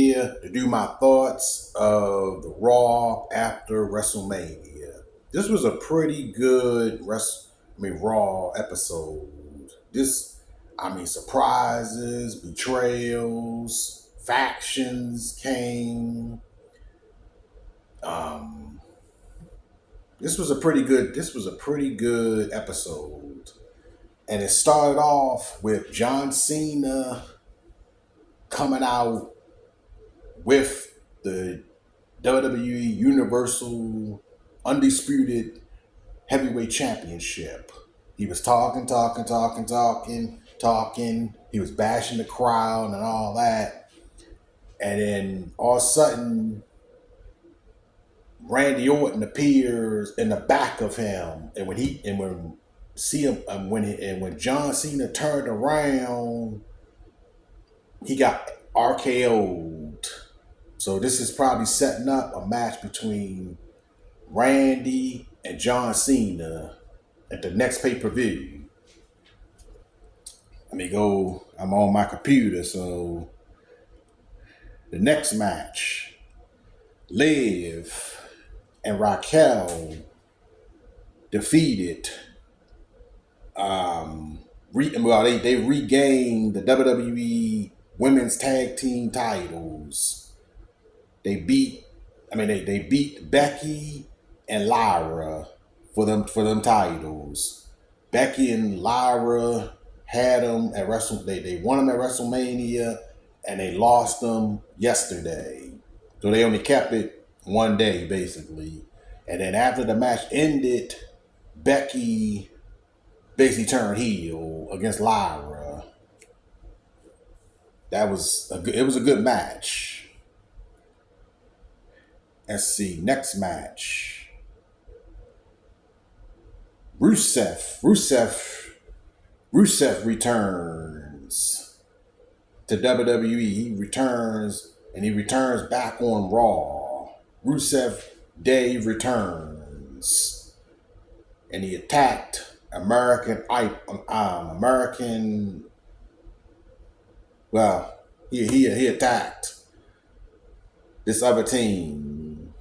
here to do my thoughts of the Raw after WrestleMania. This was a pretty good Raw episode. Surprises, betrayals, factions came. Um, this was a pretty good. This was a pretty good episode, and it started off with John Cena coming out with the WWE Universal Undisputed Heavyweight Championship. He was talking. He was bashing the crowd and all that. And then all of a sudden, Randy Orton appears in the back of him. And when John Cena turned around, he got RKO'd. So this is probably setting up a match between Randy and John Cena at the next pay-per-view. Let me go. I'm on my computer, so the next match, Liv and Raquel defeated. They regained the WWE Women's Tag Team titles. They beat Becky and Lyra for them titles. Becky and Lyra had them at They won them at WrestleMania, and they lost them yesterday. So they only kept it one day basically. And then after the match ended, Becky basically turned heel against Lyra. It was a good match. Let's see, next match. Rusev returns to WWE. He returns back on Raw. Rusev Day returns, and he attacked he attacked this other team.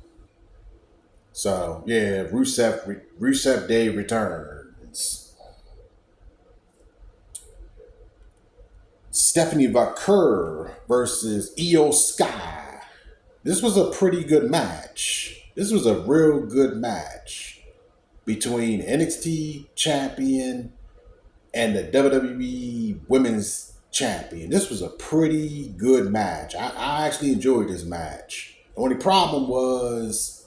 So yeah, Rusev Day returns. Stephanie Vaquer versus Io Sky. This was a pretty good match. This was a real good match between NXT champion and the WWE Women's Champion. This was a pretty good match. I actually enjoyed this match. The only problem was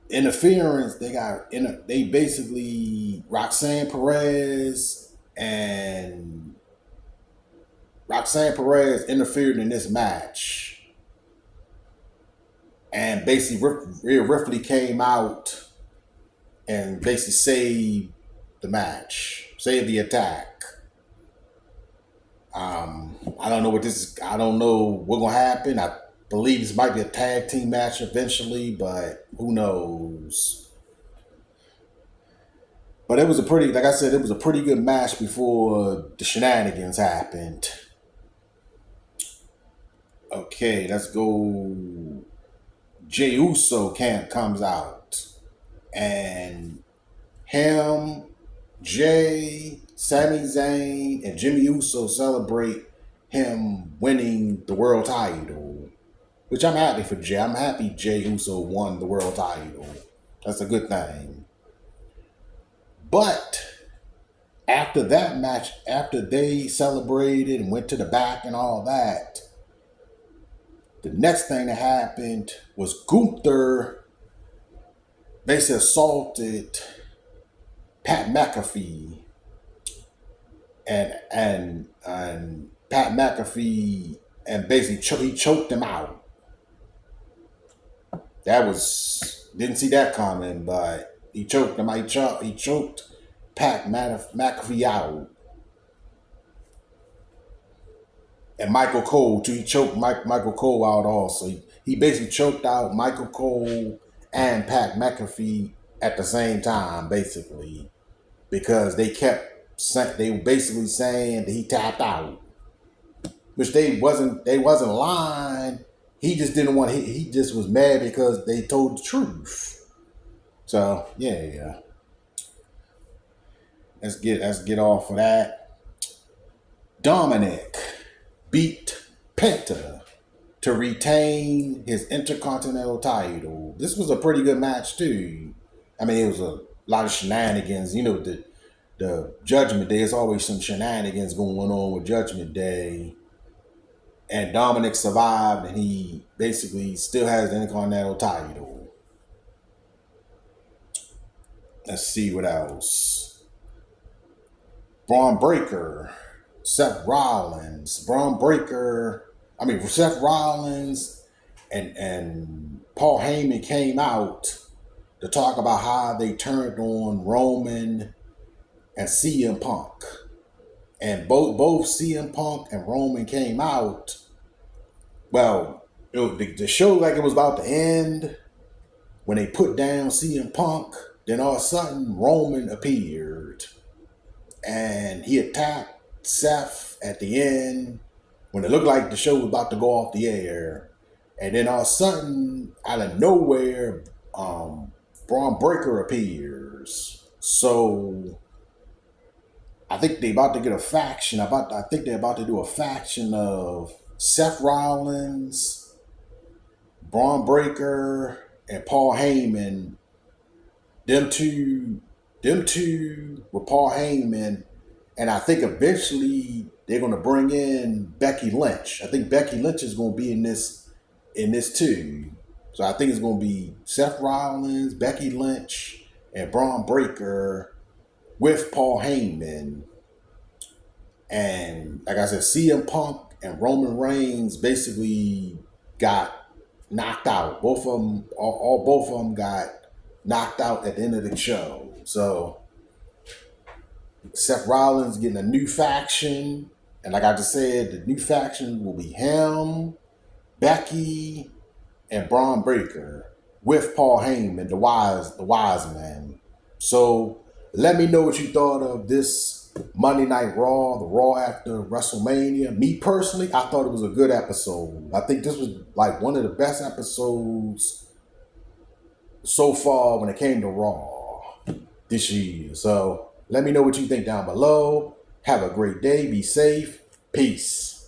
interference. They basically Roxanne Perez interfered in this match, and basically Rhea Ripley came out and basically saved the match, saved the attack. I don't know what this is. I don't know what's gonna happen. I believe this might be a tag team match eventually, but who knows? But it was a pretty good match before the shenanigans happened. Okay, let's go. Jey Uso comes out, and him, Jay, Sami Zayn, and Jimmy Uso celebrate him winning the world title, which I'm happy for Jay. I'm happy Jey Uso won the world title. That's a good thing. But after that match, after they celebrated and went to the back and all that, the next thing that happened was Gunther basically assaulted Pat McAfee, and Pat McAfee, and basically he choked him out. Didn't see that coming, but he choked him. He choked Pat McAfee out. And Michael Cole too. He choked Michael Cole out also. He basically choked out Michael Cole and Pat McAfee at the same time, basically, because they were basically saying that he tapped out, which they wasn't lying. he just didn't want. He just was mad because they told the truth. So yeah. Let's get off of that. Dominic beat Penta to retain his Intercontinental title. This was a pretty good match too. I mean, it was a lot of shenanigans. You know, the Judgment Day. There's always some shenanigans going on with Judgment Day. And Dominic survived, and he basically still has the Intercontinental title. Let's see what else. Braun Breaker, Seth Rollins. Seth Rollins and Paul Heyman came out to talk about how they turned on Roman and CM Punk. And both CM Punk and Roman came out. Well, the show like it was about to end when they put down CM Punk. Then all of a sudden, Roman appeared. And he attacked Seth at the end when it looked like the show was about to go off the air. And then all of a sudden, out of nowhere, Braun Breaker appears. So I think they're about to get a faction. I think they're about to do a faction of Seth Rollins, Braun Breaker, and Paul Heyman. Them two with Paul Heyman, and I think eventually they're going to bring in Becky Lynch. I think Becky Lynch is going to be in this too. So I think it's going to be Seth Rollins, Becky Lynch, and Braun Breaker with Paul Heyman. And like I said, CM Punk and Roman Reigns basically got knocked out. Both of them got knocked out at the end of the show. So Seth Rollins getting a new faction. And like I just said, the new faction will be him, Becky, and Braun Breaker with Paul Heyman, the wise man. So let me know what you thought of this Monday Night Raw, the Raw after WrestleMania. Me personally, I thought it was a good episode. I think this was like one of the best episodes so far when it came to Raw this year. So let me know what you think down below. Have a great day. Be safe. Peace.